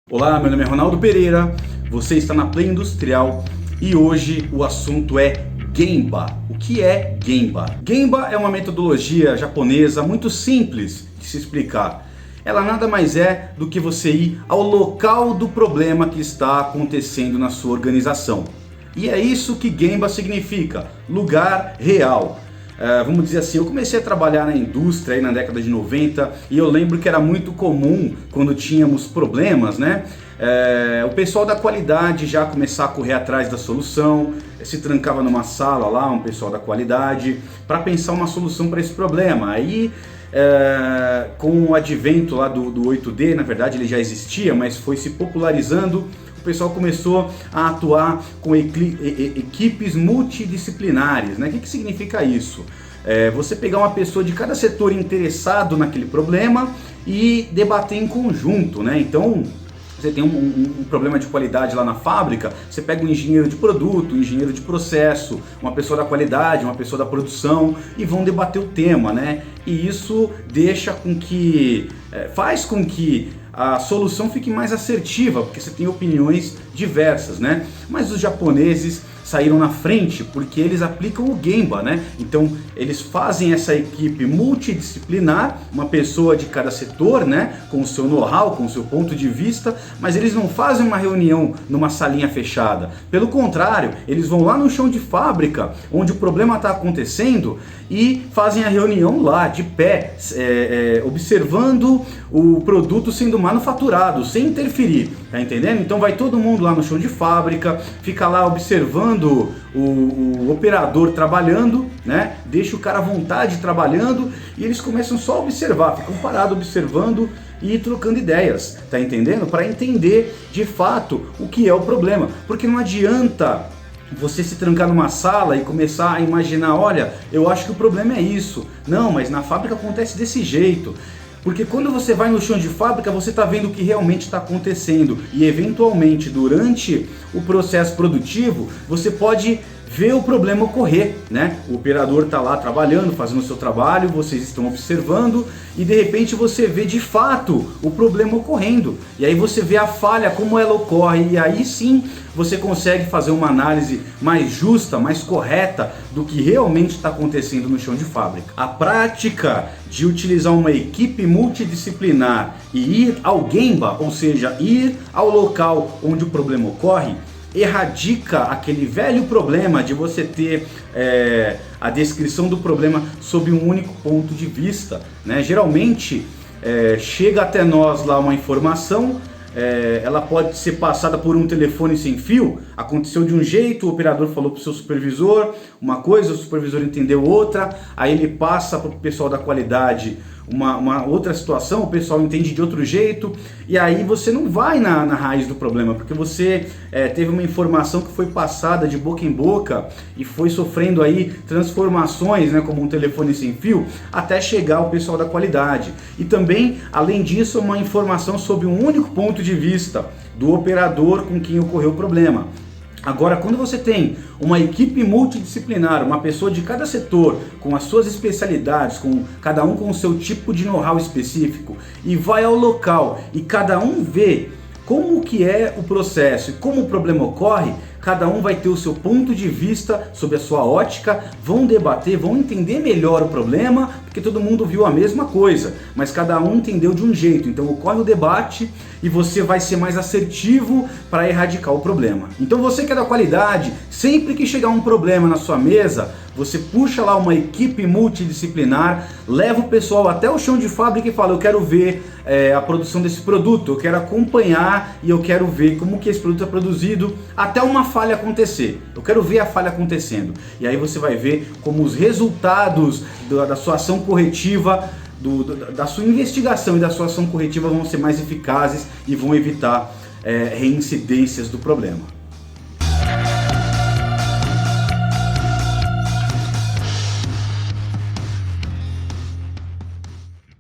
Olá, meu nome é Ronaldo Pereira, você está na Play Industrial e hoje o assunto é Gemba. O que é Gemba? Gemba é uma metodologia japonesa muito simples de se explicar. Ela nada mais é do que você ir ao local do problema que está acontecendo na sua organização. E é isso que Gemba significa, lugar real. Vamos dizer assim, eu comecei a trabalhar na indústria aí na década de 90 e eu lembro que era muito comum quando tínhamos problemas, né? O pessoal da qualidade já começar a correr atrás da solução, se trancava numa sala lá, um pessoal da qualidade, para pensar uma solução para esse problema. Aí com o advento lá do 8D, na verdade ele já existia, mas foi se popularizando. O pessoal começou a atuar com equipes multidisciplinares, né? O que significa isso? Você pegar uma pessoa de cada setor interessado naquele problema e debater em conjunto, né? Então, você tem um problema de qualidade lá na fábrica, você pega um engenheiro de produto, um engenheiro de processo, uma pessoa da qualidade, uma pessoa da produção e vão debater o tema, né? E isso faz com que a solução fique mais assertiva, porque você tem opiniões diversas, né? Mas os japoneses saíram na frente porque eles aplicam o Gemba, né? Então eles fazem essa equipe multidisciplinar, uma pessoa de cada setor, né? Com o seu know-how, com o seu ponto de vista, mas eles não fazem uma reunião numa salinha fechada. Pelo contrário, eles vão lá no chão de fábrica, onde o problema está acontecendo, e fazem a reunião lá, de pé, observando o produto sendo manufaturado, sem interferir, tá entendendo? Então vai todo mundo lá no chão de fábrica, fica lá observando o operador trabalhando, né? Deixa o cara à vontade trabalhando e eles começam só a observar, ficam parados observando e trocando ideias, tá entendendo? Para entender de fato o que é o problema, porque não adianta você se trancar numa sala e começar a imaginar, olha, eu acho que o problema é isso, não, mas na fábrica acontece desse jeito. Porque quando você vai no chão de fábrica, você está vendo o que realmente está acontecendo e eventualmente durante o processo produtivo, você pode ver o problema ocorrer, né? O operador está lá trabalhando, fazendo o seu trabalho, vocês estão observando e de repente você vê de fato o problema ocorrendo. E aí você vê a falha, como ela ocorre, e aí sim você consegue fazer uma análise mais justa, mais correta do que realmente está acontecendo no chão de fábrica. A prática de utilizar uma equipe multidisciplinar e ir ao Gemba, ou seja, ir ao local onde o problema ocorre, erradica aquele velho problema de você ter a descrição do problema sob um único ponto de vista, né? Geralmente chega até nós lá uma informação, ela pode ser passada por um telefone sem fio, aconteceu de um jeito, o operador falou para o seu supervisor uma coisa, o supervisor entendeu outra, aí ele passa para o pessoal da qualidade uma outra situação, o pessoal entende de outro jeito, e aí você não vai na raiz do problema, porque você teve uma informação que foi passada de boca em boca e foi sofrendo aí transformações, né, como um telefone sem fio, até chegar ao pessoal da qualidade. E também, além disso, uma informação sobre um único ponto de vista do operador com quem ocorreu o problema. Agora, quando você tem uma equipe multidisciplinar, uma pessoa de cada setor, com as suas especialidades, com cada um com o seu tipo de know-how específico, e vai ao local e cada um vê como que é o processo e como o problema ocorre, cada um vai ter o seu ponto de vista sobre a sua ótica, vão debater, vão entender melhor o problema, porque todo mundo viu a mesma coisa, mas cada um entendeu de um jeito. Então ocorre o debate e você vai ser mais assertivo para erradicar o problema. Então você que é da qualidade, sempre que chegar um problema na sua mesa, você puxa lá uma equipe multidisciplinar, leva o pessoal até o chão de fábrica e fala, eu quero ver a produção desse produto, eu quero acompanhar e eu quero ver como que esse produto é produzido até uma falha acontecer. Eu quero ver a falha acontecendo. E aí você vai ver como os resultados da sua ação corretiva, da sua investigação e da sua ação corretiva vão ser mais eficazes e vão evitar reincidências do problema.